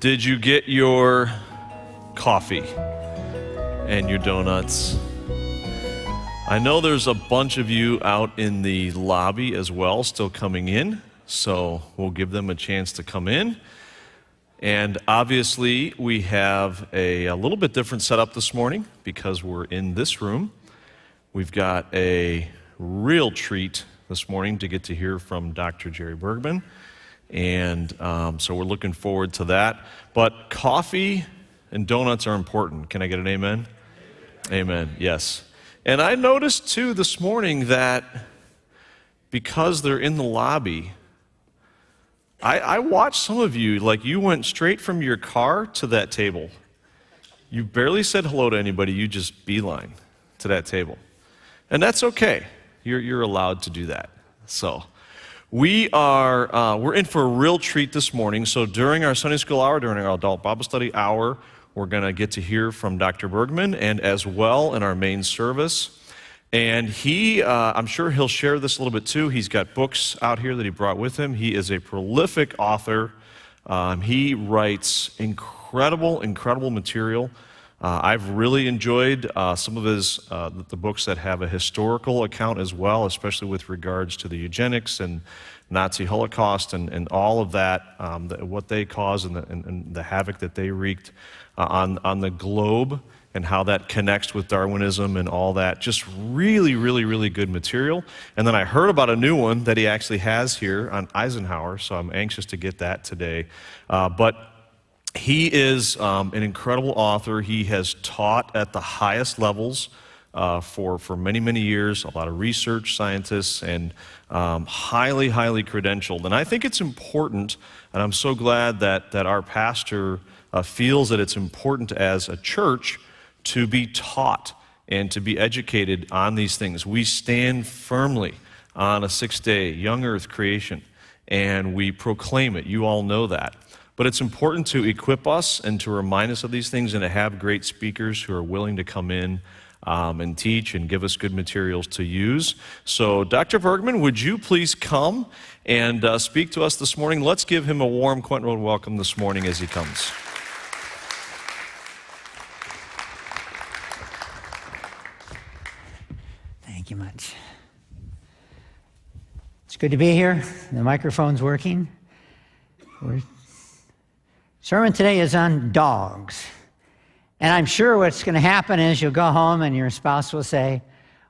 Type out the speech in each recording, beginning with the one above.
Did you get your coffee and your donuts? I know there's a bunch of you out in the lobby as well, still coming in, so we'll give them a chance to come in. And obviously, we have a little bit different setup this morning because we're in this room. We've got a real treat this morning to get to hear from Dr. Jerry Bergman. And so we're looking forward to that. But coffee and donuts are important. Can I get an amen? Amen, yes. And I noticed too this morning that because they're in the lobby, I watched some of you, like you went straight from your car to that table. You barely said hello to anybody, you just beeline to that table. And that's okay. You're allowed to do that. So we're in for a real treat this morning. So during our Sunday school hour, during our adult Bible study hour, we're going to get to hear from Dr. Bergman and as well in our main service. And I'm sure he'll share this a little bit too. He's got books out here that he brought with him. He is a prolific author. He writes incredible material. I've really enjoyed some of the books that have a historical account as well, especially with regards to the eugenics and Nazi Holocaust and all of that, what they caused and the havoc that they wreaked on the globe and how that connects with Darwinism and all that. Just really good material. And then I heard about a new one that he actually has here on Eisenhower, so I'm anxious to get that today. But he is an incredible author. He has taught at the highest levels for many years, a lot of research scientists, and highly credentialed. And I think it's important, and I'm so glad that our pastor feels that it's important as a church to be taught and to be educated on these things. We stand firmly on a sixth-day young earth creation, and we proclaim it. You all know that. But it's important to equip us and to remind us of these things and to have great speakers who are willing to come in and teach and give us good materials to use. So Dr. Bergman, would you please come and speak to us this morning? Let's give him a warm Quentin Road welcome this morning as he comes. Thank you much. It's good to be here. The microphone's working. Sermon today is on dogs. And I'm sure what's going to happen is you'll go home and your spouse will say,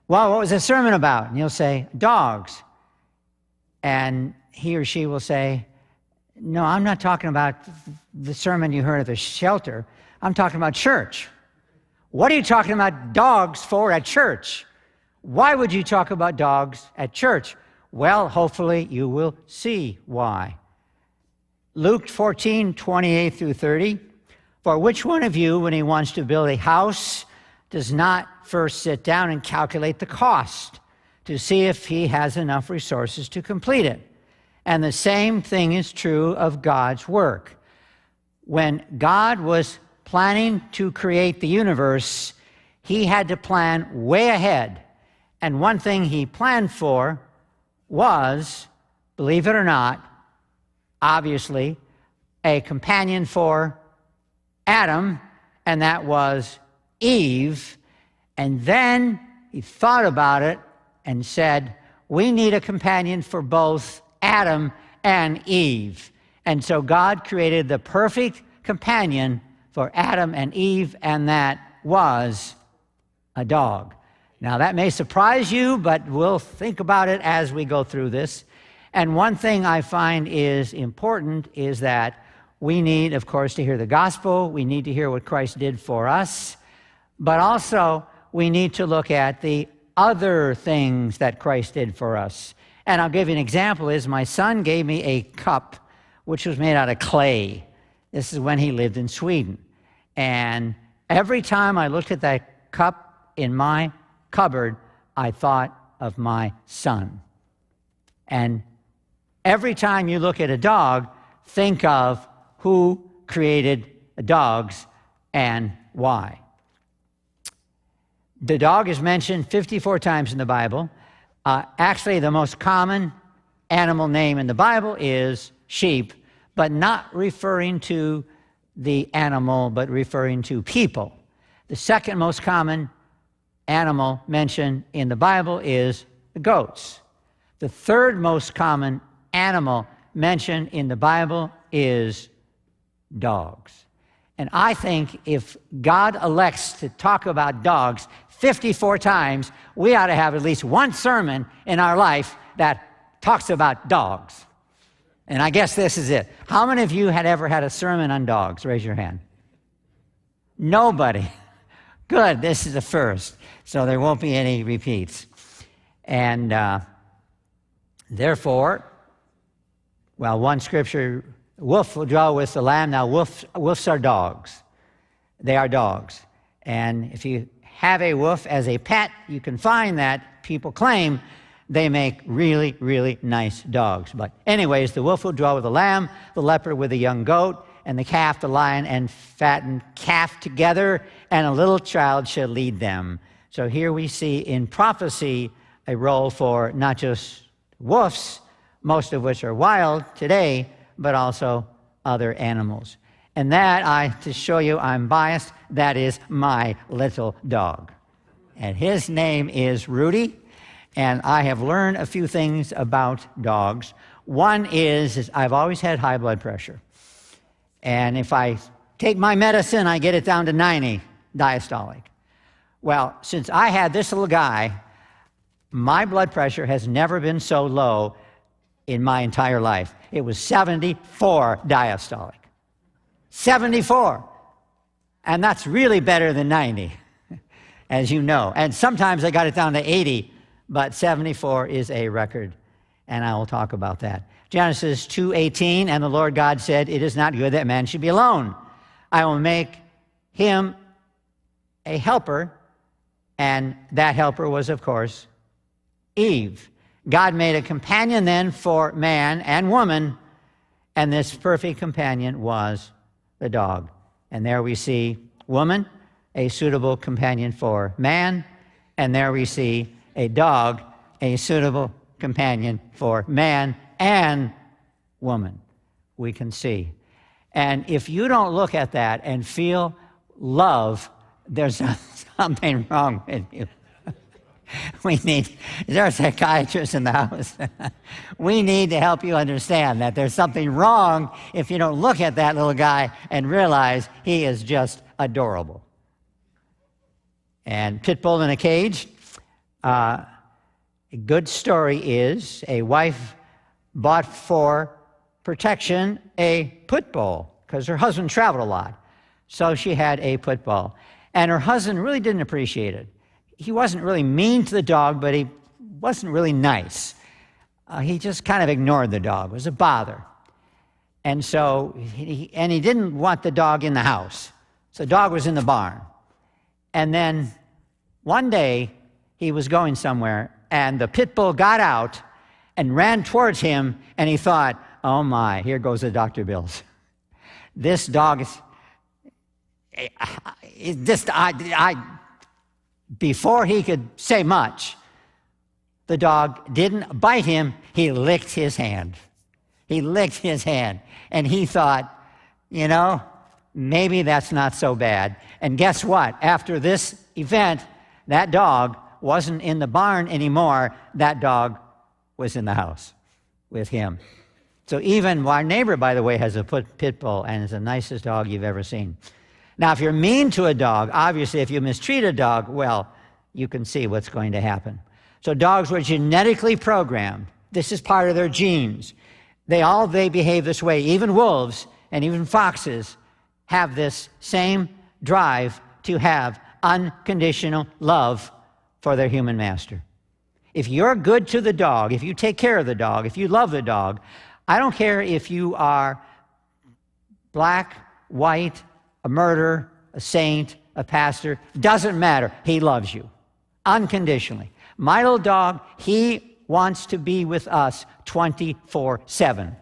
well, what was the sermon about? And you'll say, dogs. And he or she will say, no, I'm not talking about the sermon you heard at the shelter. I'm talking about church. What are you talking about dogs for at church? Why would you talk about dogs at church? Well, hopefully you will see why. Luke 14:28 through 30. For which one of you, when he wants to build a house, does not first sit down and calculate the cost to see if he has enough resources to complete it? And the same thing is true of God's work. When God was planning to create the universe, he had to plan way ahead. And one thing he planned for was, believe it or not, obviously, a companion for Adam, and that was Eve. And then he thought about it and said, we need a companion for both Adam and Eve. And so God created the perfect companion for Adam and Eve, and that was a dog. Now, that may surprise you, but we'll think about it as we go through this. And one thing I find is important is that we need, of course, to hear the gospel. We need to hear what Christ did for us. But also, we need to look at the other things that Christ did for us. And I'll give you an example. My son gave me a cup which was made out of clay. This is when he lived in Sweden. And every time I looked at that cup in my cupboard, I thought of my son. And every time you look at a dog, think of who created dogs and why. The dog is mentioned 54 times in the Bible. Actually, the most common animal name in the Bible is sheep, but not referring to the animal, but referring to people. The second most common animal mentioned in the Bible is the goats. The third most common animal mentioned in the Bible is dogs. And I think if God elects to talk about dogs 54 times, we ought to have at least one sermon in our life that talks about dogs. And I guess this is it. How many of you had ever had a sermon on dogs? Raise your hand. Nobody. Good, this is the first, so there won't be any repeats. And therefore, well, one scripture, wolf will dwell with the lamb. Now, wolves are dogs. They are dogs. And if you have a wolf as a pet, you can find that people claim they make really, really nice dogs. But anyways, the wolf will dwell with the lamb, the leopard with the young goat, and the calf, the lion, and fattened calf together, and a little child shall lead them. So here we see in prophecy a role for not just wolves, most of which are wild today, but also other animals. And that, to show you I'm biased, that is my little dog. And his name is Rudy, and I have learned a few things about dogs. One is I've always had high blood pressure. And if I take my medicine, I get it down to 90 diastolic. Well, since I had this little guy, my blood pressure has never been so low in my entire life. It was 74 diastolic. 74. And that's really better than 90, as you know. And sometimes I got it down to 80, but 74 is a record, and I will talk about that. Genesis 2:18, and the Lord God said, it is not good that man should be alone. I will make him a helper, and that helper was, of course, Eve. God made a companion then for man and woman, and this perfect companion was the dog. And there we see woman, a suitable companion for man, and there we see a dog, a suitable companion for man and woman. We can see. And if you don't look at that and feel love, there's something wrong with you. Is there a psychiatrist in the house? We need to help you understand that there's something wrong if you don't look at that little guy and realize he is just adorable. And pit bull in a cage. A good story is a wife bought for protection a pit bull because her husband traveled a lot. So she had a pit bull. And her husband really didn't appreciate it. He wasn't really mean to the dog, but he wasn't really nice. He just kind of ignored the dog. It was a bother. And so, he didn't want the dog in the house. So the dog was in the barn. And then one day, he was going somewhere, and the pit bull got out and ran towards him, and he thought, oh my, here goes the Dr. Bills. This dog is, before he could say much, the dog didn't bite him, he licked his hand. He licked his hand. And he thought, maybe that's not so bad. And guess what? After this event, that dog wasn't in the barn anymore. That dog was in the house with him. So even our neighbor, by the way, has a pit bull, and it's the nicest dog you've ever seen. Now, if you're mean to a dog, obviously, if you mistreat a dog, well, you can see what's going to happen. So dogs were genetically programmed. This is part of their genes. They behave this way. Even wolves and even foxes have this same drive to have unconditional love for their human master. If you're good to the dog, if you take care of the dog, if you love the dog, I don't care if you are black, white, a murderer, a saint, a pastor, doesn't matter. He loves you unconditionally. My little dog, he wants to be with us 24/7.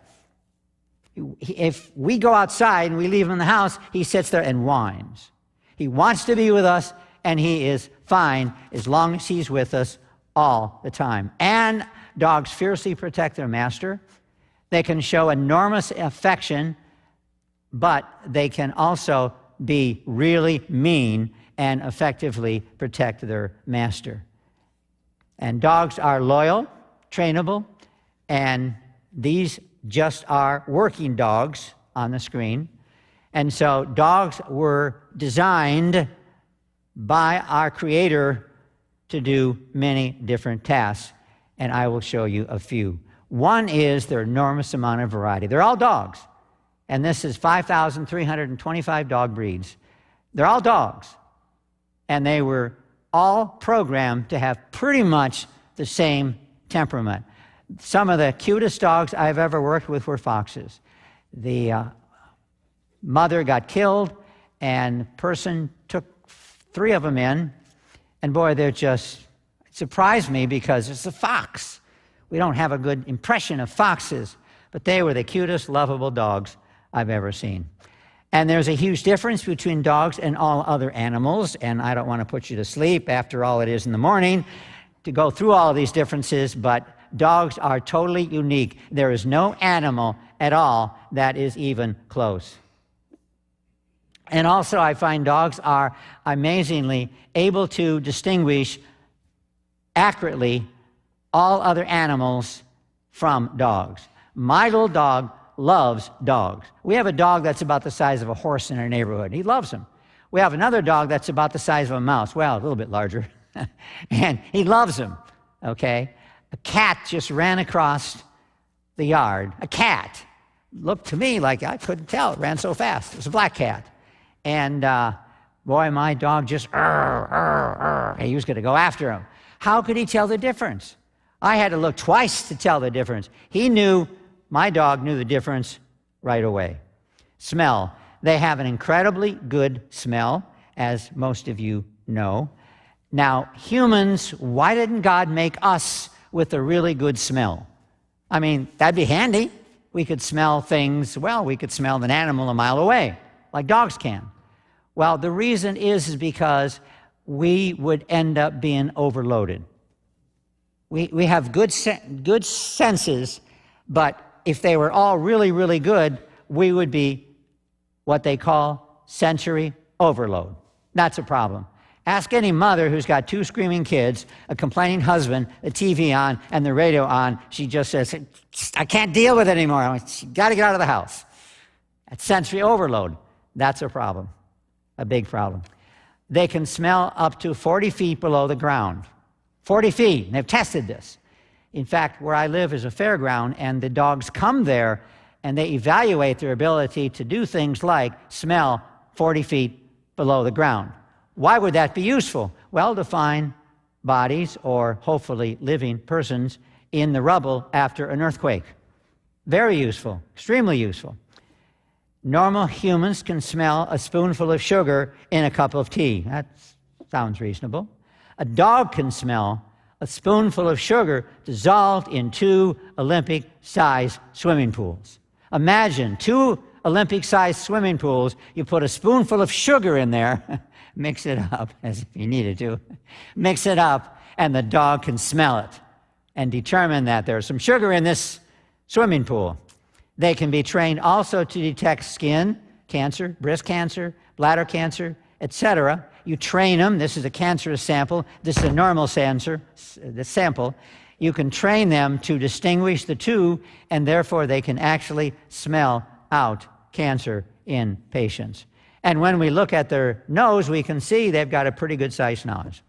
If we go outside and we leave him in the house, he sits there and whines. He wants to be with us, and he is fine as long as he's with us all the time. And dogs fiercely protect their master. They can show enormous affection but they can also be really mean and effectively protect their master. And dogs are loyal, trainable, and these just are working dogs on the screen. And so dogs were designed by our Creator to do many different tasks, and I will show you a few. One is their enormous amount of variety. They're all dogs, and this is 5,325 dog breeds. They're all dogs, and they were all programmed to have pretty much the same temperament. Some of the cutest dogs I've ever worked with were foxes. The mother got killed, and person took 3 of them in, and boy, they're just, it surprised me because it's a fox. We don't have a good impression of foxes, but they were the cutest, lovable dogs I've ever seen. And there's a huge difference between dogs and all other animals, and I don't want to put you to sleep. After all, it is in the morning to go through all of these differences, but dogs are totally unique. There is no animal at all that is even close. And also, I find dogs are amazingly able to distinguish accurately all other animals from dogs. My little dog loves dogs. We have a dog that's about the size of a horse in our neighborhood. He loves them. We have another dog that's about the size of a mouse. Well, a little bit larger. And he loves them, okay? A cat just ran across the yard. A cat. Looked to me like I couldn't tell. It ran so fast. It was a black cat. And boy, my dog just, he was going to go after him. How could he tell the difference? I had to look twice to tell the difference. My dog knew the difference right away. Smell. They have an incredibly good smell, as most of you know. Now, humans, why didn't God make us with a really good smell? I mean, that'd be handy. We could smell things, well, we could smell an animal a mile away, like dogs can. Well, the reason is because we would end up being overloaded. We have good senses, but if they were all really, really good, we would be what they call sensory overload. That's a problem. Ask any mother who's got 2 screaming kids, a complaining husband, the TV on, and the radio on. She just says, I can't deal with it anymore. You got to get out of the house. That's sensory overload. That's a problem, a big problem. They can smell up to 40 feet below the ground. 40 feet, and they've tested this. In fact, where I live is a fairground, and the dogs come there, and they evaluate their ability to do things like smell 40 feet below the ground. Why would that be useful? Well, to find bodies, or hopefully living persons, in the rubble after an earthquake. Very useful, extremely useful. Normal humans can smell a spoonful of sugar in a cup of tea. That sounds reasonable. A dog can smell a spoonful of sugar dissolved in 2 Olympic-sized swimming pools. Imagine 2 Olympic-sized swimming pools. You put a spoonful of sugar in there, mix it up, as if you needed to, mix it up, and the dog can smell it and determine that there's some sugar in this swimming pool. They can be trained also to detect skin cancer, breast cancer, bladder cancer, etc. You train them. This is a cancerous sample. This is a normal sample. You can train them to distinguish the two, and therefore they can actually smell out cancer in patients. And when we look at their nose, we can see they've got a pretty good-sized nose,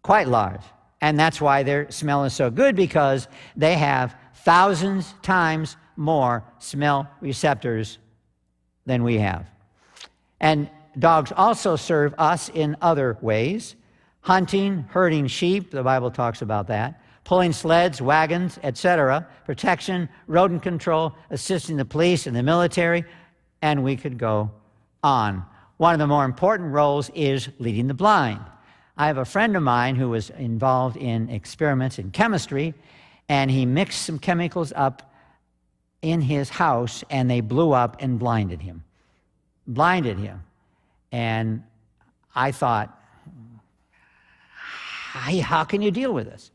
quite large. And that's why their smell is so good, because they have thousands times more smell receptors than we have. And dogs also serve us in other ways. Hunting, herding sheep, the Bible talks about that. Pulling sleds, wagons, etc. Protection, rodent control, assisting the police and the military, and we could go on. One of the more important roles is leading the blind. I have a friend of mine who was involved in experiments in chemistry, and he mixed some chemicals up in his house, and they blew up and blinded him. And I thought, how can you deal with this?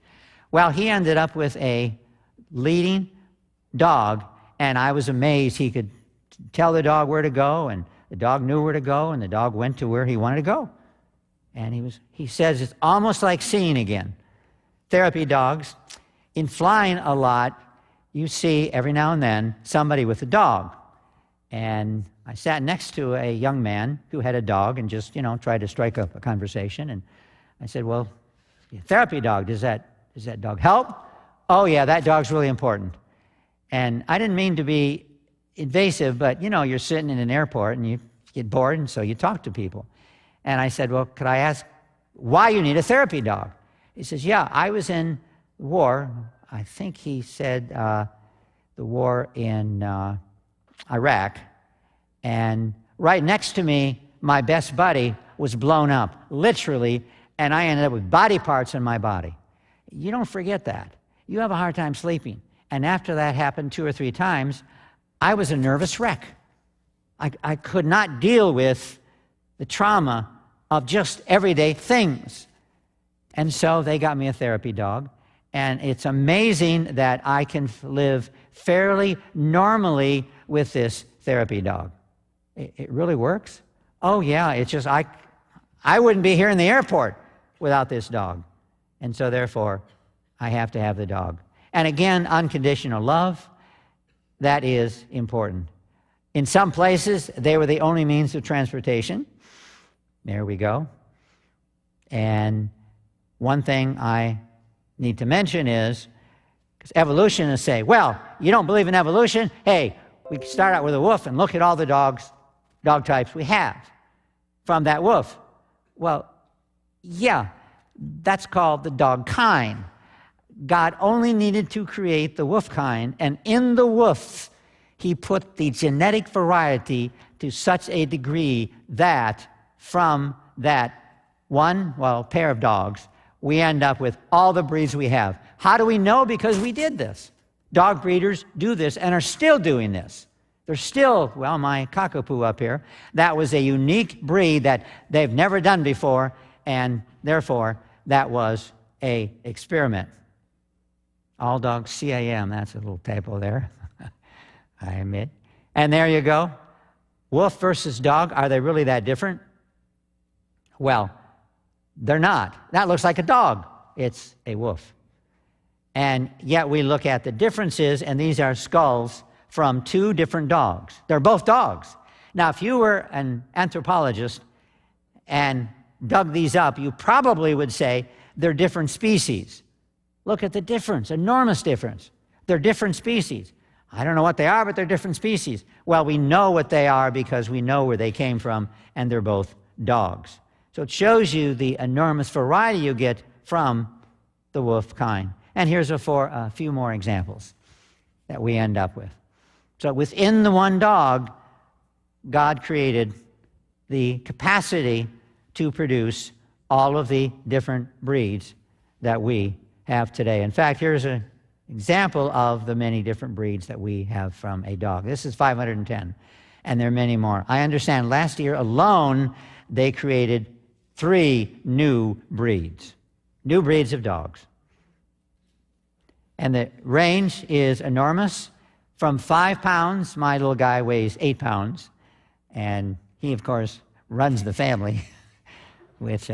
Well, he ended up with a leading dog, and I was amazed he could tell the dog where to go, and the dog knew where to go, and the dog went to where he wanted to go. And he says it's almost like seeing again. Therapy dogs, in flying a lot, you see every now and then somebody with a dog. And I sat next to a young man who had a dog and just, tried to strike up a conversation. And I said, well, therapy dog, does that dog help? Oh, yeah, that dog's really important. And I didn't mean to be invasive, but, you're sitting in an airport and you get bored, and so you talk to people. And I said, well, could I ask why you need a therapy dog? He says, yeah, I was in the war. I think he said the war in Iraq. And right next to me, my best buddy was blown up, literally, and I ended up with body parts in my body. You don't forget that. You have a hard time sleeping. And after that happened 2 or 3 times, I was a nervous wreck. I could not deal with the trauma of just everyday things. And so they got me a therapy dog. And it's amazing that I can live fairly normally with this therapy dog. It really works. Oh, yeah, it's just I wouldn't be here in the airport without this dog. And so therefore, I have to have the dog. And again, unconditional love, that is important. In some places, they were the only means of transportation. There we go. And one thing I need to mention is, because evolutionists say, well, you don't believe in evolution? Hey, we can start out with a wolf and look at all the dog types we have from that wolf. Well, yeah, that's called the dog kind. God only needed to create the wolf kind, and in the wolves, he put the genetic variety to such a degree that from that pair of dogs, we end up with all the breeds we have. How do we know? Because we did this. Dog breeders do this and are still doing this. They're still, my cockapoo up here, that was a unique breed that they've never done before, and therefore, that was an experiment. All dogs CAM, that's a little typo there, I admit. And there you go. Wolf versus dog, are they really that different? Well, they're not. That looks like a dog. It's a wolf. And yet we look at the differences, and these are skulls from 2 different dogs. They're both dogs. Now, if you were an anthropologist and dug these up, you probably would say they're different species. Look at the difference, enormous difference. They're different species. I don't know what they are, but they're different species. Well, we know what they are because we know where they came from, and they're both dogs. So it shows you the enormous variety you get from the wolf kind. And here's a few more examples that we end up with. So within the one dog, God created the capacity to produce all of the different breeds that we have today. In fact, here's an example of the many different breeds that we have from a dog. This is 510, and there are many more. I understand last year alone, they created 3 new breeds of dogs. And the range is enormous. From 5 pounds, my little guy weighs 8 pounds, and he, of course, runs the family, which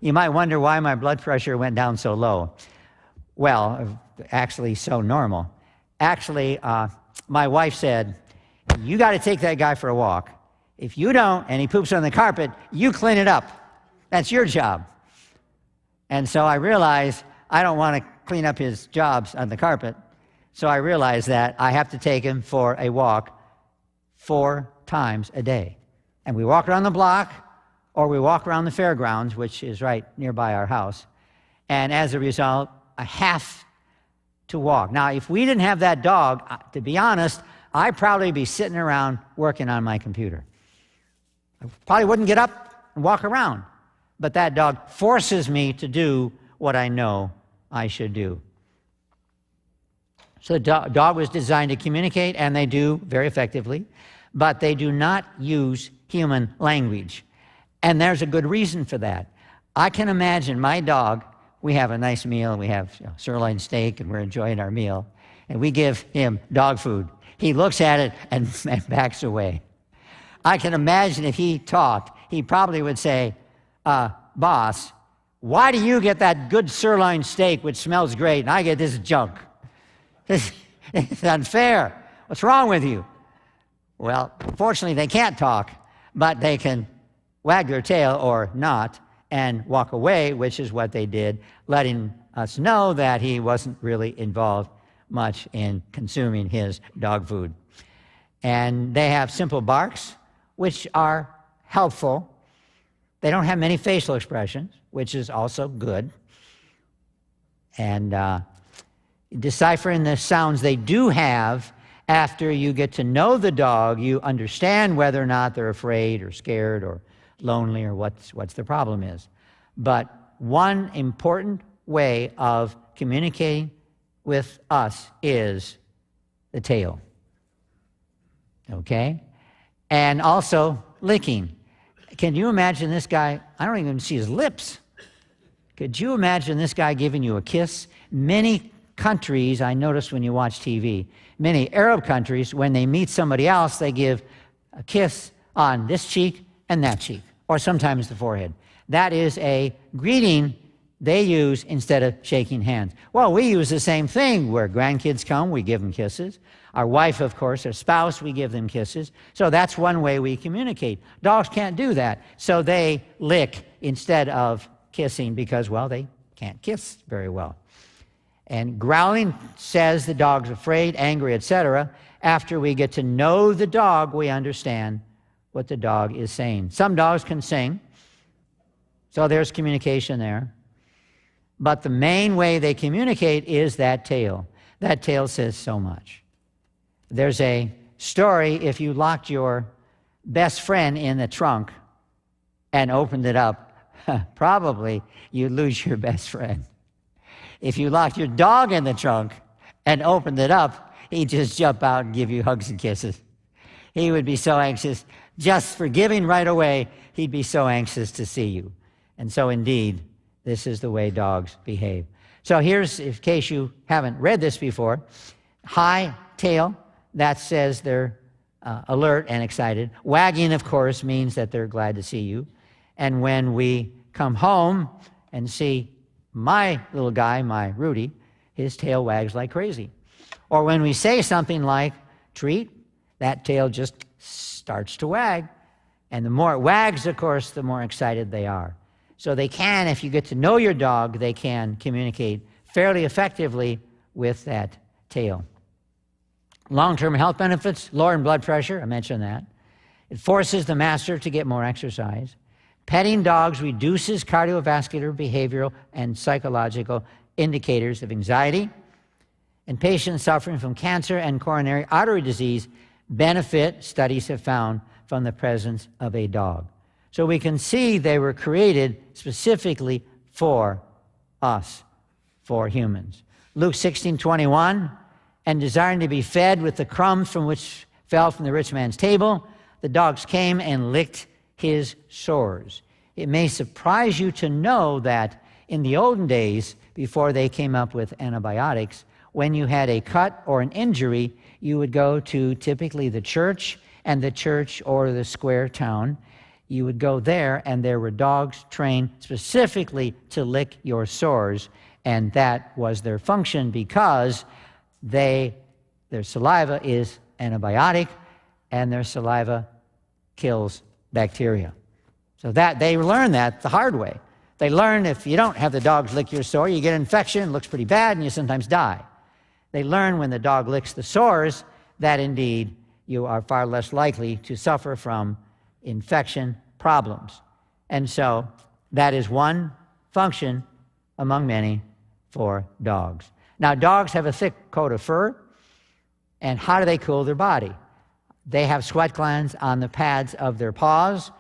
you might wonder why my blood pressure went down so low. Well, actually, so normal. Actually, my wife said, you got to take that guy for a walk. If you don't, and he poops on the carpet, you clean it up. That's your job. And so I realized I don't want to clean up his jobs on the carpet. So I realized that I have to take him for a walk 4 times a day. And we walk around the block, or we walk around the fairgrounds, which is right nearby our house. And as a result, I have to walk. Now, if we didn't have that dog, to be honest, I'd probably be sitting around working on my computer. I probably wouldn't get up and walk around. But that dog forces me to do what I know I should do. So the dog was designed to communicate, and they do very effectively, but they do not use human language. And there's a good reason for that. I can imagine my dog, we have a nice meal, we have sirloin steak, and we're enjoying our meal, and we give him dog food. he looks at it and backs away. I can imagine if he talked, he probably would say, boss, why do you get that good sirloin steak which smells great and I get this junk? It's unfair. What's wrong with you? Well, fortunately, they can't talk, but they can wag their tail or not and walk away, which is what they did, letting us know that he wasn't really involved much in consuming his dog food. And they have simple barks, which are helpful. They don't have many facial expressions, which is also good. And deciphering the sounds they do have, after you get to know the dog, you understand whether or not they're afraid or scared or lonely or what's the problem is. But one important way of communicating with us is the tail. Okay? And also licking. Can you imagine this guy? I don't even see his lips. Could you imagine this guy giving you a kiss? Many countries, I noticed when you watch TV, many Arab countries, when they meet somebody else, they give a kiss on this cheek and that cheek, or sometimes the forehead. That is a greeting they use instead of shaking hands. Well, we use the same thing. Where grandkids come, we give them kisses. Our wife, of course, our spouse, we give them kisses. So that's one way we communicate. Dogs can't do that, so they lick instead of kissing because, well, they can't kiss very well. And growling says the dog's afraid, angry, etc. After we get to know the dog, we understand what the dog is saying. Some dogs can sing, so there's communication there. But the main way they communicate is that tail. That tail says so much. There's a story, if you locked your best friend in the trunk and opened it up, probably you'd lose your best friend. If you locked your dog in the trunk and opened it up, he'd just jump out and give you hugs and kisses. He would be so anxious, just forgiving right away, he'd be so anxious to see you. And so indeed, this is the way dogs behave. So here's, in case you haven't read this before, high tail, that says they're alert and excited. Wagging, of course, means that they're glad to see you. And when we come home and see my little guy, my Rudy, his tail wags like crazy. Or when we say something like, treat, that tail just starts to wag. And the more it wags, of course, the more excited they are. So they can, if you get to know your dog, they can communicate fairly effectively with that tail. Long-term health benefits, lowering blood pressure, I mentioned that. It forces the master to get more exercise. Petting dogs reduces cardiovascular, behavioral, and psychological indicators of anxiety. And patients suffering from cancer and coronary artery disease benefit, studies have found, from the presence of a dog. So we can see they were created specifically for us, for humans. Luke 16:21, and desiring to be fed with the crumbs from which fell from the rich man's table, the dogs came and licked his sores. It may surprise you to know that in the olden days, before they came up with antibiotics, when you had a cut or an injury, you would go to typically the church, and the church or the square town. You would go there, and there were dogs trained specifically to lick your sores, and that was their function because their saliva is antibiotic, and their saliva kills bacteria. So that they learn that the hard way. They learn if you don't have the dogs lick your sore, you get an infection, it looks pretty bad, and you sometimes die. They learn when the dog licks the sores that indeed you are far less likely to suffer from infection problems. And so that is one function among many for dogs. Now, dogs have a thick coat of fur, and how do they cool their body? They have sweat glands on the pads of their paws,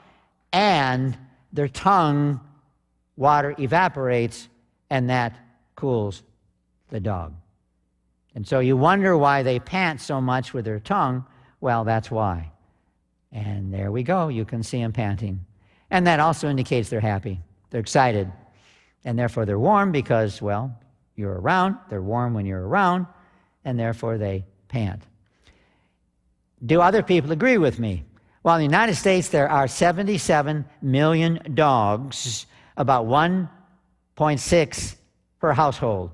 and their tongue, water evaporates, and that cools the dog. And so you wonder why they pant so much with their tongue. Well, that's why. And there we go. You can see them panting. And that also indicates they're happy. They're excited. And therefore they're warm because, well, you're around. They're warm when you're around. And therefore they pant. Do other people agree with me? Well, in the United States, there are 77 million dogs, about 1.6 per household.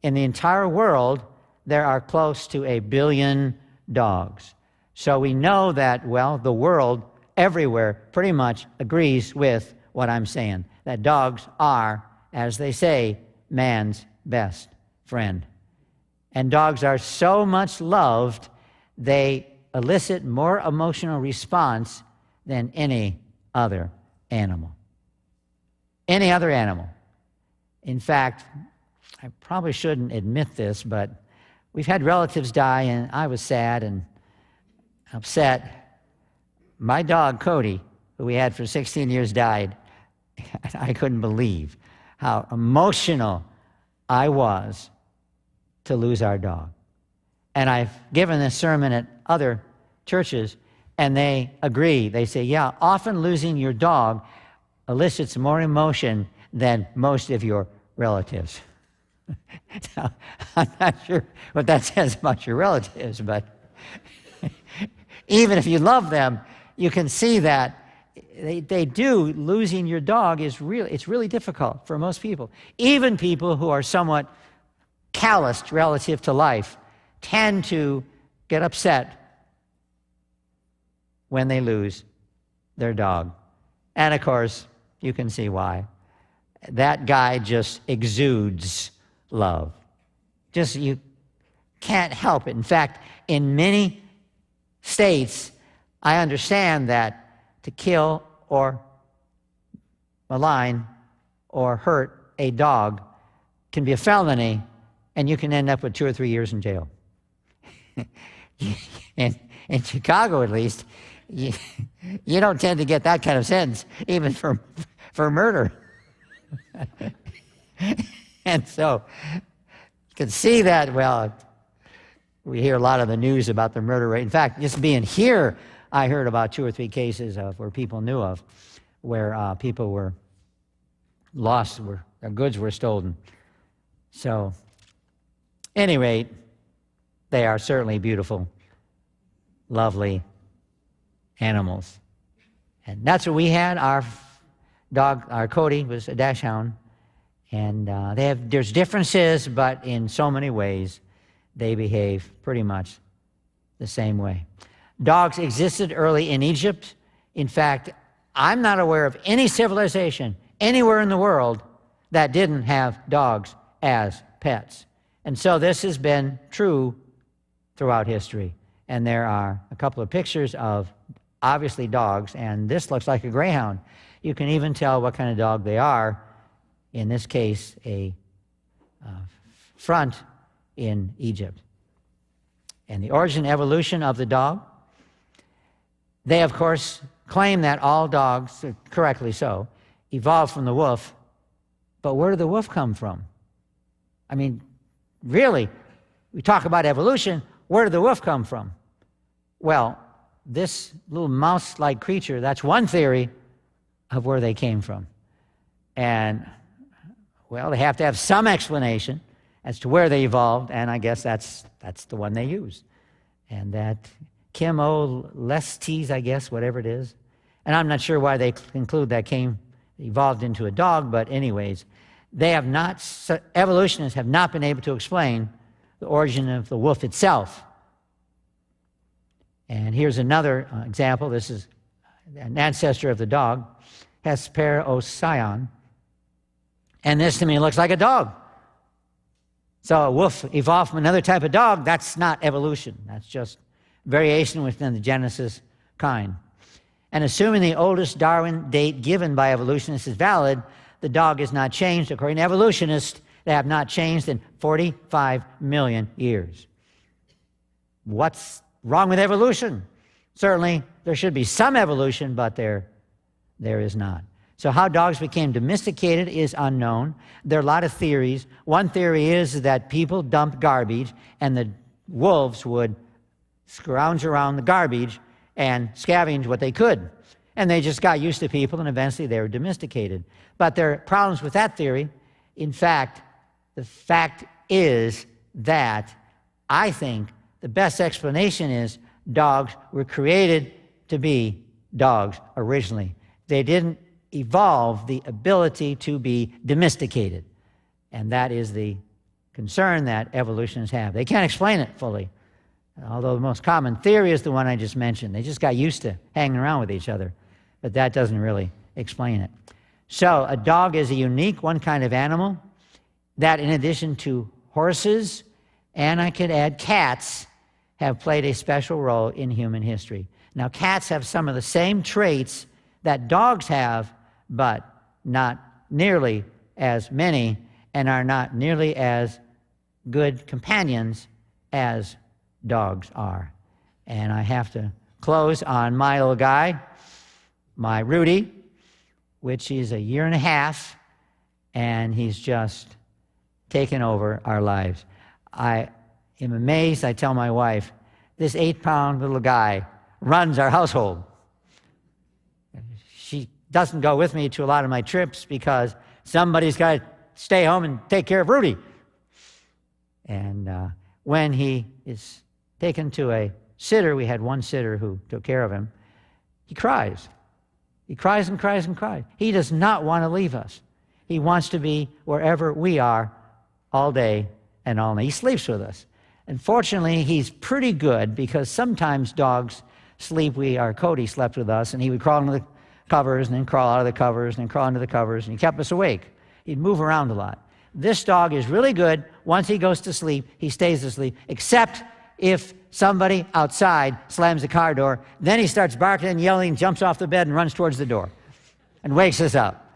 In the entire world, there are close to 1 billion dogs. So we know that, well, the world everywhere pretty much agrees with what I'm saying, that dogs are, as they say, man's best friend. And dogs are so much loved, they elicit more emotional response than any other animal. Any other animal. In fact, I probably shouldn't admit this, but we've had relatives die, and I was sad and upset. My dog, Cody, who we had for 16 years, died. I couldn't believe how emotional I was to lose our dog. And I've given this sermon at other churches, and they agree. They say, yeah, often losing your dog elicits more emotion than most of your relatives. Now, I'm not sure what that says about your relatives, but even if you love them, you can see that they do. Losing your dog is it's really difficult for most people. Even people who are somewhat calloused relative to life tend to get upset when they lose their dog. And of course, you can see why. That guy just exudes love. Just, you can't help it. In fact, in many states, I understand that to kill or malign or hurt a dog can be a felony, and you can end up with 2 or 3 years in jail. In Chicago, at least, you don't tend to get that kind of sentence, even for murder. And so you can see that, well, we hear a lot of the news about the murder rate. In fact, just being here, I heard about 2 or 3 cases where people knew of, where people were lost, their goods were stolen. So, at any rate, they are certainly beautiful, lovely animals. And that's what we had. Our dog, our Cody, was a dachshund. And there's differences, but in so many ways, they behave pretty much the same way. Dogs existed early in Egypt. In fact, I'm not aware of any civilization anywhere in the world that didn't have dogs as pets. And so this has been true throughout history. And there are a couple of pictures of, obviously, dogs, and this looks like a greyhound. You can even tell what kind of dog they are. In this case, a front in Egypt. And the origin and evolution of the dog. They, of course, claim that all dogs, correctly so, evolved from the wolf. But where did the wolf come from? I mean, really, we talk about evolution. Where did the wolf come from? Well, this little mouse-like creature, that's one theory of where they came from. And, well, they have to have some explanation as to where they evolved, and I guess that's the one they use. And that Chemolestes, I guess, whatever it is. And I'm not sure why they conclude that evolved into a dog, but anyways, evolutionists have not been able to explain the origin of the wolf itself. And here's another example. This is an ancestor of the dog, Hesperocyon. And this to me looks like a dog. So a wolf evolved from another type of dog. That's not evolution. That's just variation within the Genesis kind. And assuming the oldest Darwin date given by evolutionists is valid, the dog is not changed. According to evolutionists, they have not changed in 45 million years. What's wrong with evolution? Certainly, there should be some evolution, but there is not. So how dogs became domesticated is unknown. There are a lot of theories. One theory is that people dumped garbage, and the wolves would scrounge around the garbage and scavenge what they could. And they just got used to people, and eventually they were domesticated. But there are problems with that theory. In fact, the fact is that I think the best explanation is dogs were created to be dogs originally. They didn't evolve the ability to be domesticated. And that is the concern that evolutionists have. They can't explain it fully, although the most common theory is the one I just mentioned. They just got used to hanging around with each other, but that doesn't really explain it. So a dog is a unique one kind of animal that, in addition to horses, and I could add cats, have played a special role in human history. Now, cats have some of the same traits that dogs have, but not nearly as many, and are not nearly as good companions as dogs are. And I have to close on my little guy, my Rudy, which is 1.5 years, and he's just taken over our lives. I am amazed. I tell my wife, this 8-pound little guy runs our household. She doesn't go with me to a lot of my trips because somebody's got to stay home and take care of Rudy. And when he is taken to a sitter, we had one sitter who took care of him, he cries. He cries and cries and cries. He does not want to leave us. He wants to be wherever we are all day and all night. He sleeps with us. And fortunately, he's pretty good because sometimes dogs sleep. Cody slept with us, and he would crawl into the covers and then crawl out of the covers and then crawl into the covers, and he kept us awake. He'd move around a lot. This dog is really good. Once he goes to sleep, he stays asleep, except if somebody outside slams the car door. Then he starts barking and yelling, jumps off the bed and runs towards the door and wakes us up.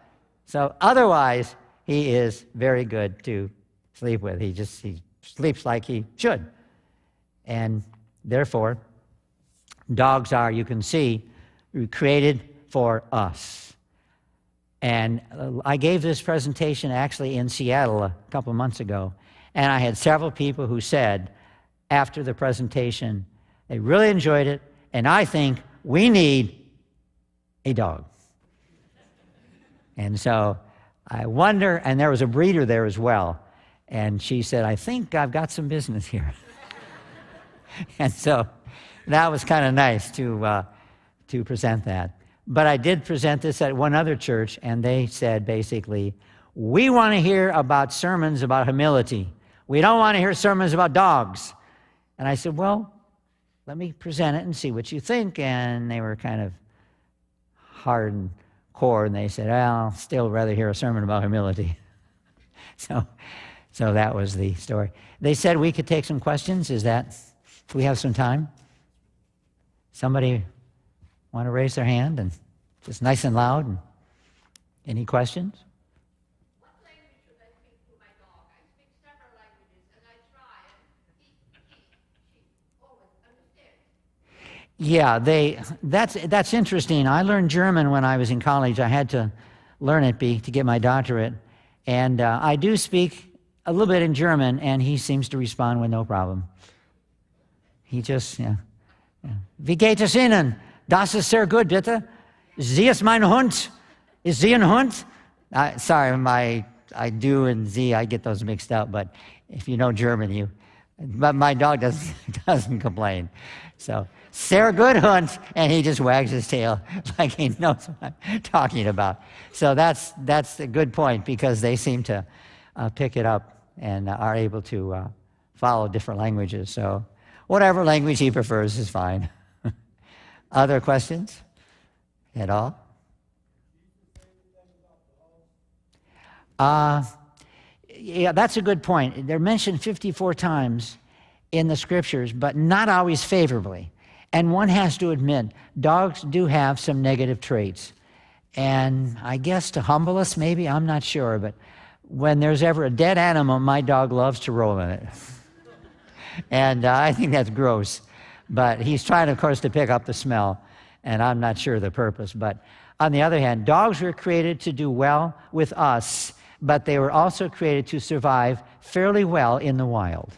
So otherwise, he is very good to sleep with. He sleeps like he should. And therefore, dogs are, you can see, created for us. And I gave this presentation actually in Seattle a couple of months ago, and I had several people who said after the presentation they really enjoyed it, and I think we need a dog. And so I wonder, and there was a breeder there as well, and she said, I think I've got some business here. And so that was kind of nice to present that. But I did present this at one other church, and they said basically, we want to hear about sermons about humility. We don't want to hear sermons about dogs. And I said, well, let me present it and see what you think. And they were kind of hard and core, and they said, well, I'll still rather hear a sermon about humility. So that was the story. They said we could take some questions. Do we have some time? Somebody want to raise their hand and just nice and loud? And any questions? What language should I speak to my dog? I speak several languages, and I try, and she always understands. Yeah, that's interesting. I learned German when I was in college. I had to learn it to get my doctorate. And I do speak a little bit in German, and he seems to respond with no problem. He just, yeah. Wie geht es Ihnen? Das ist sehr gut, bitte. Sie ist mein Hund. Is sie ein Hund? Sorry, I do and sie, I get those mixed up, but if you know German, but my dog doesn't complain. So, sehr good Hund, and he just wags his tail like he knows what I'm talking about. So that's a good point, because they seem to pick it up and are able to follow different languages. So whatever language he prefers is fine. Other questions at all? Yeah, that's a good point. They're mentioned 54 times in the scriptures, but not always favorably. And one has to admit, dogs do have some negative traits. And I guess to humble us, maybe, I'm not sure, but when there's ever a dead animal, my dog loves to roll in it. And I think that's gross. But he's trying, of course, to pick up the smell, and I'm not sure the purpose. But on the other hand, dogs were created to do well with us, but they were also created to survive fairly well in the wild.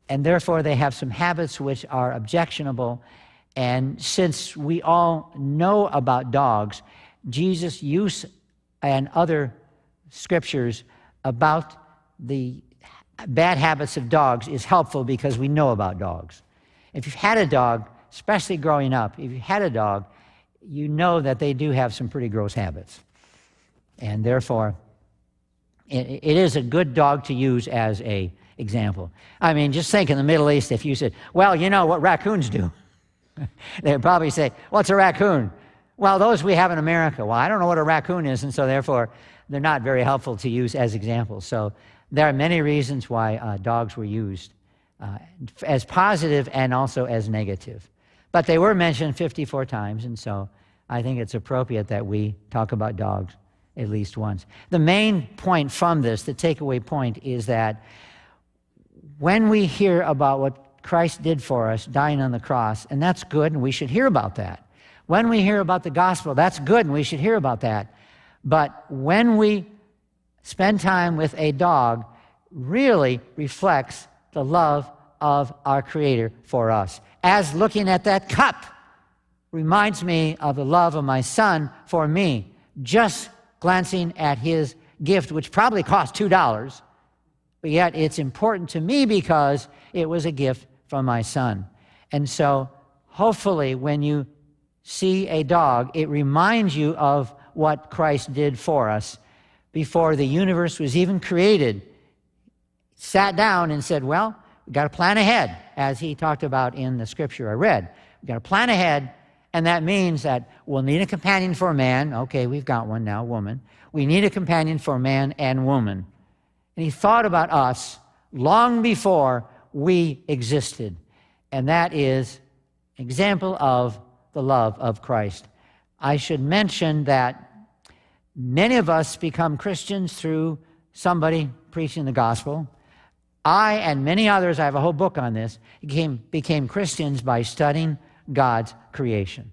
And therefore, they have some habits which are objectionable. And since we all know about dogs, Jesus' use and other scriptures about the bad habits of dogs is helpful because we know about dogs. If you've had a dog, especially growing up, if you had a dog, you know that they do have some pretty gross habits. And therefore, it is a good dog to use as an example. I mean, just think in the Middle East, if you said, well, you know what raccoons do. They'd probably say, what's a raccoon? Well, those we have in America. Well, I don't know what a raccoon is, and so therefore, they're not very helpful to use as examples. So there are many reasons why dogs were used as positive and also as negative. But they were mentioned 54 times, and so I think it's appropriate that we talk about dogs at least once. The main point from this, the takeaway point, is that when we hear about what Christ did for us, dying on the cross, and that's good, and we should hear about that. When we hear about the gospel, that's good, and we should hear about that. But when we spend time with a dog, really reflects the love of our Creator for us. As looking at that cup reminds me of the love of my Son for me, just glancing at His gift, which probably cost $2, but yet it's important to me because it was a gift from my Son. And so hopefully when you see a dog, it reminds you of what Christ did for us before the universe was even created. Sat down and said, well, we've got to plan ahead, as he talked about in the scripture I read. We've got to plan ahead, and that means that we'll need a companion for a man. Okay, we've got one now, woman. We need a companion for man and woman. And he thought about us long before we existed. And that is an example of the love of Christ. I should mention that many of us become Christians through somebody preaching the gospel. I and many others, I have a whole book on this, became Christians by studying God's creation.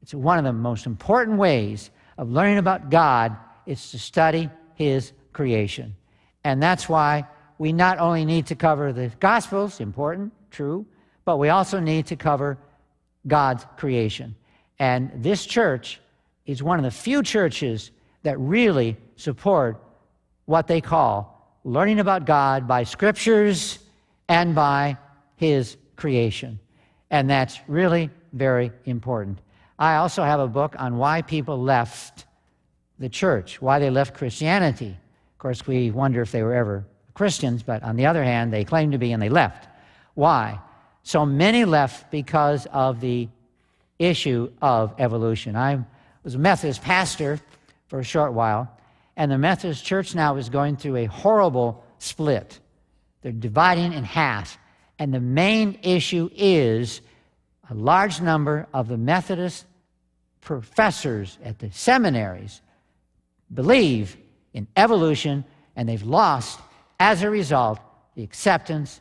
It's one of the most important ways of learning about God is to study His creation. And that's why we not only need to cover the Gospels, important, true, but we also need to cover God's creation. And this church is one of the few churches that really support what they call learning about God by scriptures and by His creation. And that's really very important. I also have a book on why people left the church, why they left Christianity. Of course, we wonder if they were ever Christians, but on the other hand, they claimed to be and they left. Why? So many left because of the issue of evolution. I was a Methodist pastor for a short while, and the Methodist church now is going through a horrible split. They're dividing in half, and the main issue is a large number of the Methodist professors at the seminaries believe in evolution, and they've lost, as a result, the acceptance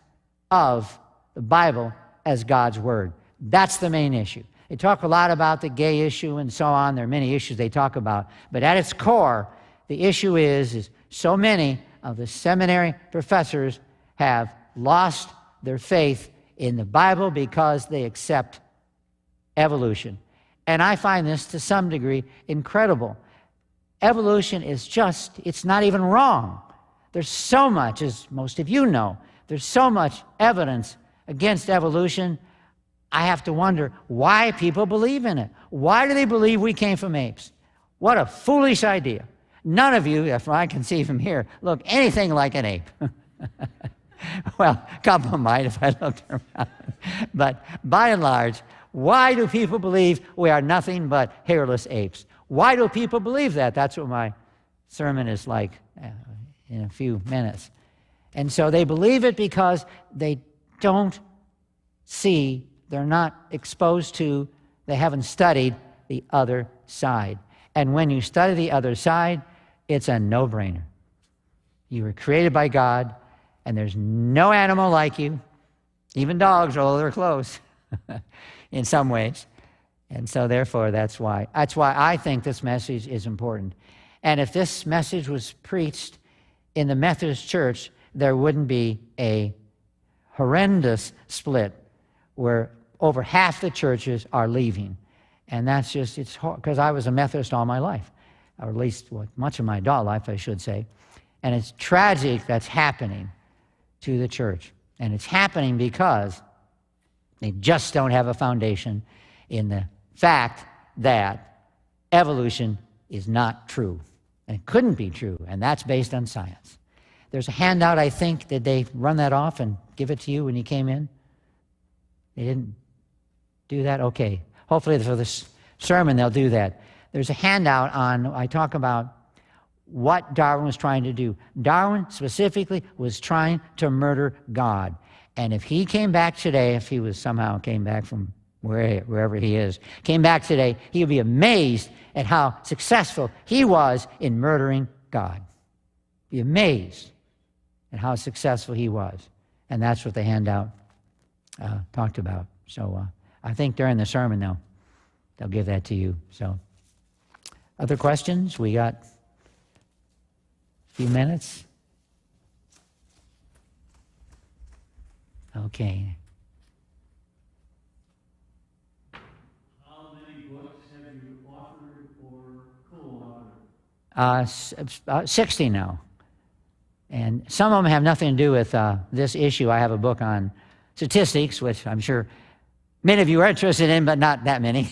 of the Bible as God's Word. That's the main issue. They talk a lot about the gay issue and so on. There are many issues they talk about. But at its core, the issue is so many of the seminary professors have lost their faith in the Bible because they accept evolution. And I find this, to some degree, incredible. Evolution is just, it's not even wrong. There's so much, as most of you know, there's so much evidence against evolution. I have to wonder why people believe in it. Why do they believe we came from apes? What a foolish idea. None of you, if I can see from here, look anything like an ape. Well, a couple might if I looked around. But by and large, why do people believe we are nothing but hairless apes? Why do people believe that? That's what my sermon is like in a few minutes. And so they believe it because they don't see, they're not exposed to, they haven't studied the other side. And when you study the other side, it's a no-brainer. You were created by God, and there's no animal like you, even dogs, although they're close in some ways. And so therefore, that's why I think this message is important. And if this message was preached in the Methodist Church, there wouldn't be a horrendous split where over half the churches are leaving. And that's just, it's hard, because I was a Methodist all my life, or at least much of my adult life, I should say. And it's tragic that's happening to the church. And it's happening because They just don't have a foundation in the fact that evolution is not true. And it couldn't be true, and that's based on science. There's a handout, I think. Did they run that off and give it to you when you came in? They didn't do that? Okay. Hopefully for this sermon they'll do that. There's a handout I talk about what Darwin was trying to do. Darwin specifically was trying to murder God. And if he came back today, if he was somehow came back from wherever he is, came back today, he would be amazed at how successful he was in murdering God. Be amazed at how successful he was. And that's what the handout talked about. So I think during the sermon they'll give that to you. So other questions? We got a few minutes. Okay. How many books have you authored or co-authored? 60 now. And some of them have nothing to do with this issue. I have a book on statistics, which I'm sure many of you are interested in, but not that many.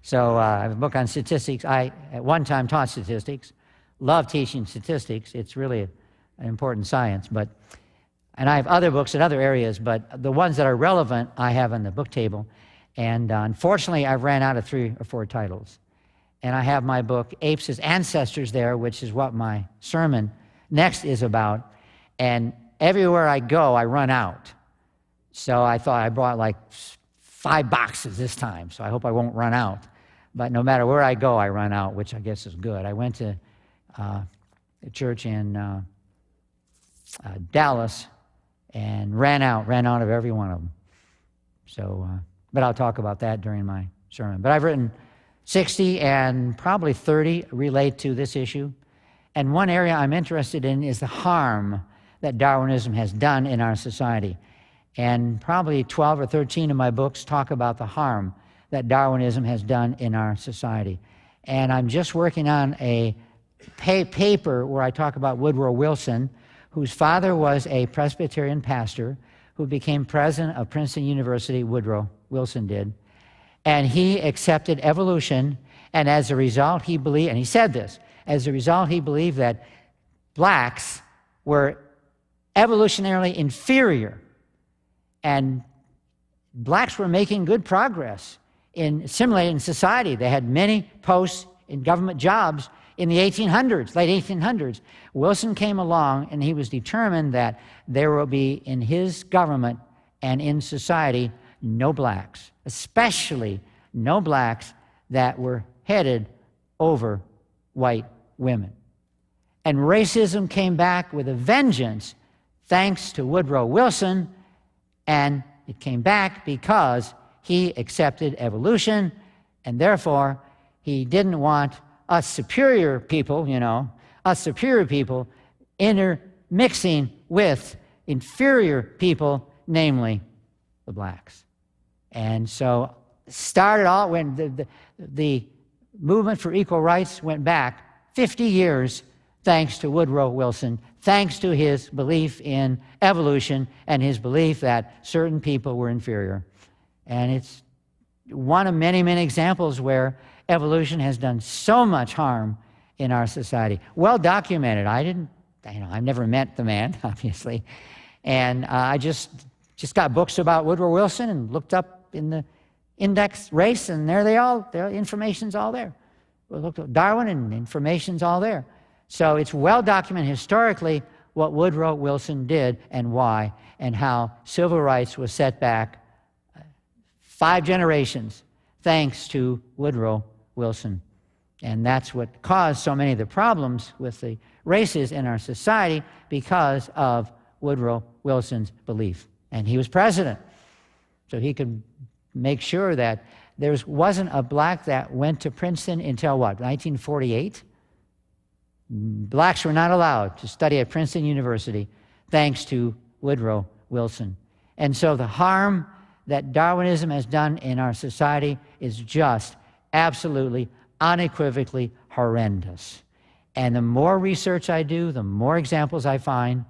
So I have a book on statistics. I, at one time, taught statistics. Love teaching statistics. It's really an important science. And I have other books in other areas, but the ones that are relevant I have on the book table. And unfortunately, I've ran out of 3 or 4 titles. And I have my book, Apes' Ancestors, there, which is what my sermon next is about. And everywhere I go, I run out. So I thought I brought like 5 boxes this time, so I hope I won't run out. But no matter where I go, I run out, which I guess is good. I went to a church in Dallas and ran out of every one of them. So, but I'll talk about that during my sermon. But I've written 60, and probably 30 relate to this issue. And one area I'm interested in is the harm that Darwinism has done in our society. And probably 12 or 13 of my books talk about the harm that Darwinism has done in our society. And I'm just working on a paper where I talk about Woodrow Wilson, whose father was a Presbyterian pastor who became president of Princeton University. Woodrow Wilson did. And he accepted evolution, and as a result, he believed, and he said this, as a result, he believed that blacks were evolutionarily inferior, and blacks were making good progress in assimilating society. They had many posts in government jobs in the 1800s, late 1800s. Wilson came along, and he was determined that there will be in his government and in society no blacks, especially no blacks that were headed over white women. And racism came back with a vengeance thanks to Woodrow Wilson, and it came back because he accepted evolution, and therefore he didn't want us superior people, intermixing with inferior people, namely the blacks. And so started all when the movement for equal rights went back 50 years thanks to Woodrow Wilson, thanks to his belief in evolution and his belief that certain people were inferior. And it's one of many, many examples where evolution has done so much harm in our society. Well documented. I've never met the man, obviously. And I just got books about Woodrow Wilson and looked up in the index race, and there information's all there. We looked at Darwin, and information's all there. So it's well documented historically what Woodrow Wilson did and why, and how civil rights was set back 5 generations thanks to Woodrow Wilson. And that's what caused so many of the problems with the races in our society, because of Woodrow Wilson's belief. And he was president, so he could make sure that there wasn't a black that went to Princeton until what, 1948? Blacks were not allowed to study at Princeton University thanks to Woodrow Wilson. And so the harm that Darwinism has done in our society is just absolutely, unequivocally horrendous. And the more research I do, the more examples I find,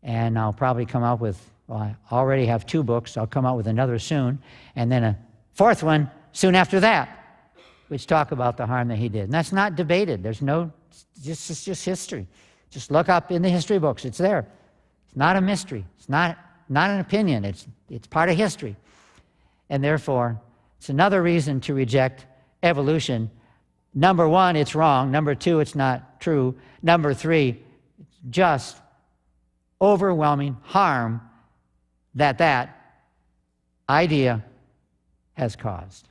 and I'll probably come up with Well, I already have 2 books. I'll come out with another soon. And then a 4th one soon after that, which talk about the harm that he did. And that's not debated. There's no, it's just history. Just look up in the history books. It's there. It's not a mystery. It's not an opinion. It's part of history. And therefore, it's another reason to reject evolution. Number 1, it's wrong. Number 2, it's not true. Number 3, it's just overwhelming harm that idea has caused.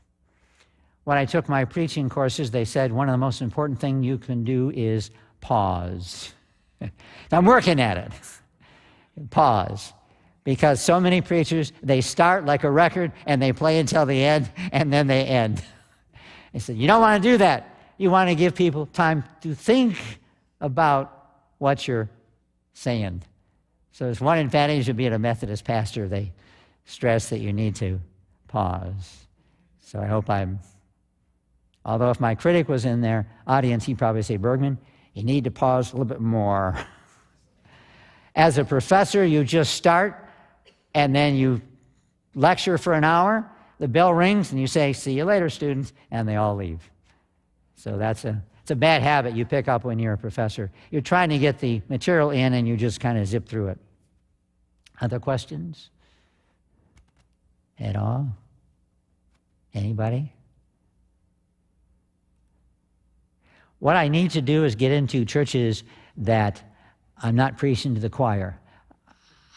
When I took my preaching courses, they said one of the most important things you can do is pause. I'm working at it. Pause. Because so many preachers, they start like a record and they play until the end and then they end. They said, you don't want to do that. You want to give people time to think about what you're saying. So there's one advantage of being a Methodist pastor. They stress that you need to pause. So I hope although if my critic was in their audience, he'd probably say, Bergman, you need to pause a little bit more. As a professor, you just start, and then you lecture for an hour, the bell rings, and you say, see you later, students, and they all leave. So it's a bad habit you pick up when you're a professor. You're trying to get the material in, and you just kind of zip through it. Other questions? At all? Anybody? What I need to do is get into churches that I'm not preaching to the choir.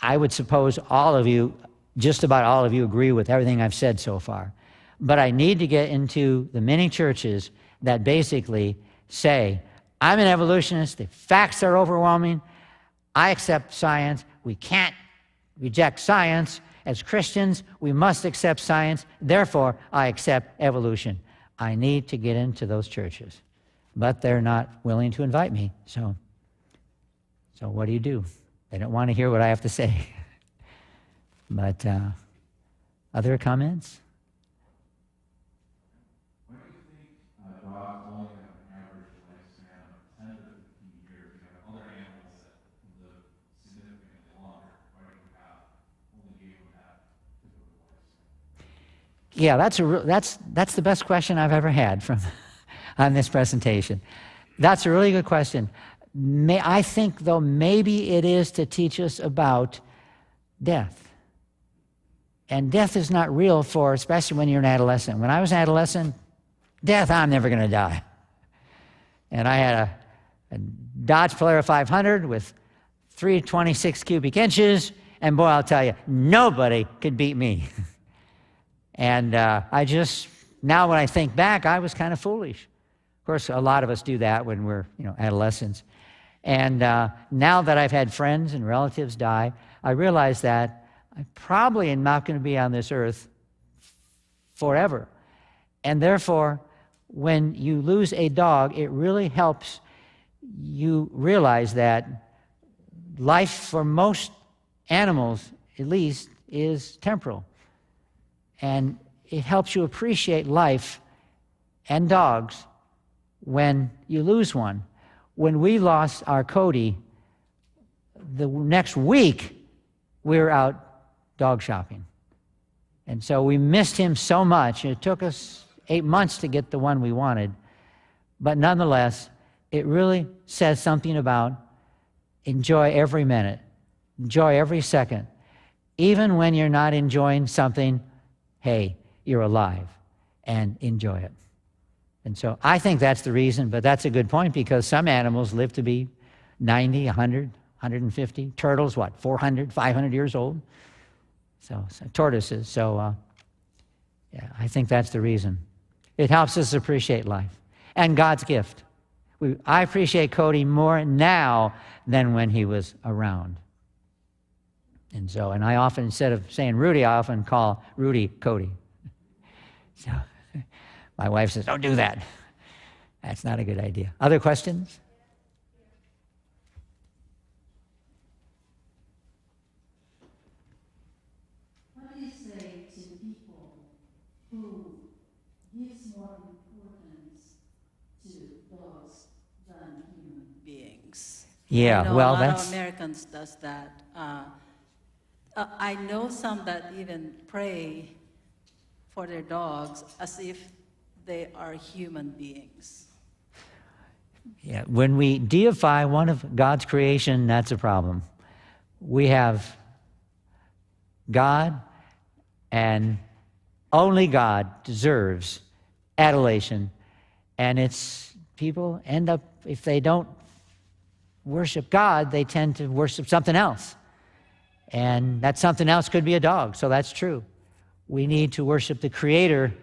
I would suppose all of you, just about all of you, agree with everything I've said so far. But I need to get into the many churches that basically say, I'm an evolutionist, the facts are overwhelming, I accept science, we can't reject science. As Christians, we must accept science, therefore I accept evolution. I need to get into those churches. But they're not willing to invite me, so what do? They don't want to hear what I have to say. But other comments? Why do you think dogs only have an average lifespan of 10 to 15 years? You have other animals that live significantly longer. Why do you only give them that typical lifespan? Yeah, that's the best question I've ever had from on this presentation. That's a really good question. I think, though, maybe it is to teach us about death. And death is not real especially when you're an adolescent. When I was an adolescent, death, I'm never going to die. And I had a Dodge Polara 500 with 326 cubic inches, and boy, I'll tell you, nobody could beat me. And now when I think back, I was kind of foolish. Of course, a lot of us do that when we're, adolescents. And now that I've had friends and relatives die, I realize that I probably am not going to be on this earth forever. And therefore, when you lose a dog, it really helps you realize that life for most animals, at least, is temporal. And it helps you appreciate life and dogs when you lose one. When we lost our Cody, the next week we were out dog shopping. And so we missed him so much. It took us 8 months to get the one we wanted. But nonetheless, it really says something about enjoy every minute, enjoy every second. Even when you're not enjoying something, hey, you're alive, and enjoy it. And so I think that's the reason, but that's a good point because some animals live to be 90, 100, 150. Turtles, 400, 500 years old? So tortoises. So, I think that's the reason. It helps us appreciate life and God's gift. I appreciate Cody more now than when he was around. And I often, instead of saying Rudy, I often call Rudy Cody. So my wife says, don't do that. That's not a good idea. Other questions? What do you say to people who gives more importance to dogs than human beings? Yeah, I know well, a lot that's... of Americans does that. I know some that even pray for their dogs as if they are human beings. Yeah, when we deify one of God's creation, that's a problem. We have God, and only God deserves adulation. And it's people end up, if they don't worship God, they tend to worship something else. And that something else could be a dog, so that's true. We need to worship the Creator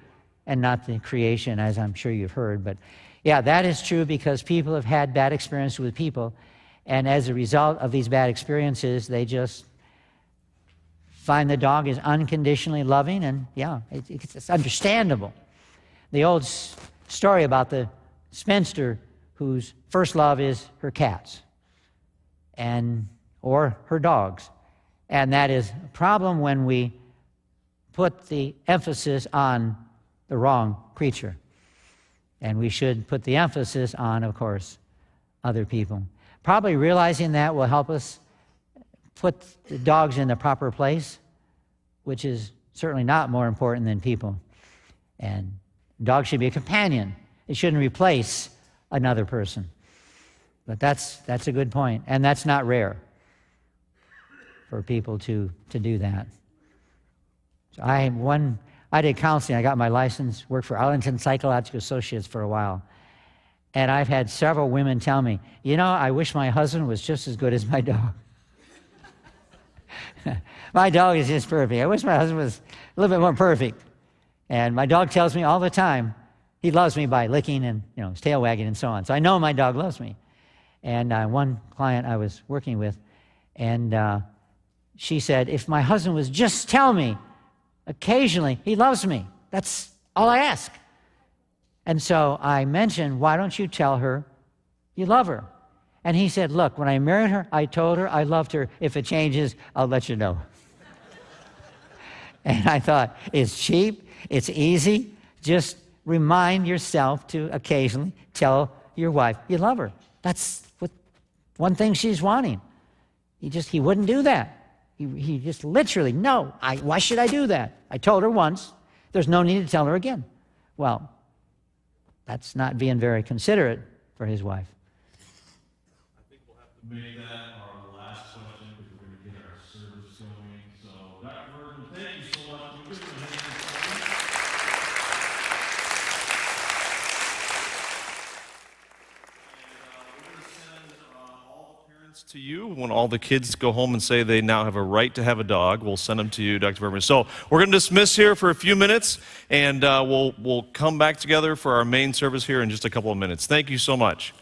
and not the creation, as I'm sure you've heard. But yeah, that is true because people have had bad experiences with people, and as a result of these bad experiences, they just find the dog is unconditionally loving, and yeah, it's understandable. The old story about the spinster whose first love is her cats or her dogs. And that is a problem when we put the emphasis on the wrong creature. And we should put the emphasis on, of course, other people. Probably realizing that will help us put the dogs in the proper place, which is certainly not more important than people. And dogs should be a companion. It shouldn't replace another person. But that's a good point, and that's not rare for people to do that. So I did counseling. I got my license, worked for Arlington Psychological Associates for a while. And I've had several women tell me, I wish my husband was just as good as my dog. My dog is just perfect. I wish my husband was a little bit more perfect. And my dog tells me all the time he loves me by licking and his tail wagging and so on. So I know my dog loves me. And one client I was working with, and she said, if my husband was just tell me occasionally he loves me, that's all I ask. And so I mentioned, why don't you tell her you love her? And he said, look, when I married her, I told her I loved her. If it changes, I'll let you know. And I thought, it's cheap, it's easy. Just remind yourself to occasionally tell your wife you love her. That's one thing she's wanting. He wouldn't do that. He just literally, no, why should I do that? I told her once, there's no need to tell her again. Well, that's not being very considerate for his wife. I think we'll have to make that our last question because we're going to get our service going. So, Dr. Bergman, thank you so much. We'll give you a hand. We're going to send all parents to you. When all the kids go home and say they now have a right to have a dog, we'll send them to you, Dr. Bergman. So we're going to dismiss here for a few minutes, and we'll come back together for our main service here in just a couple of minutes. Thank you so much.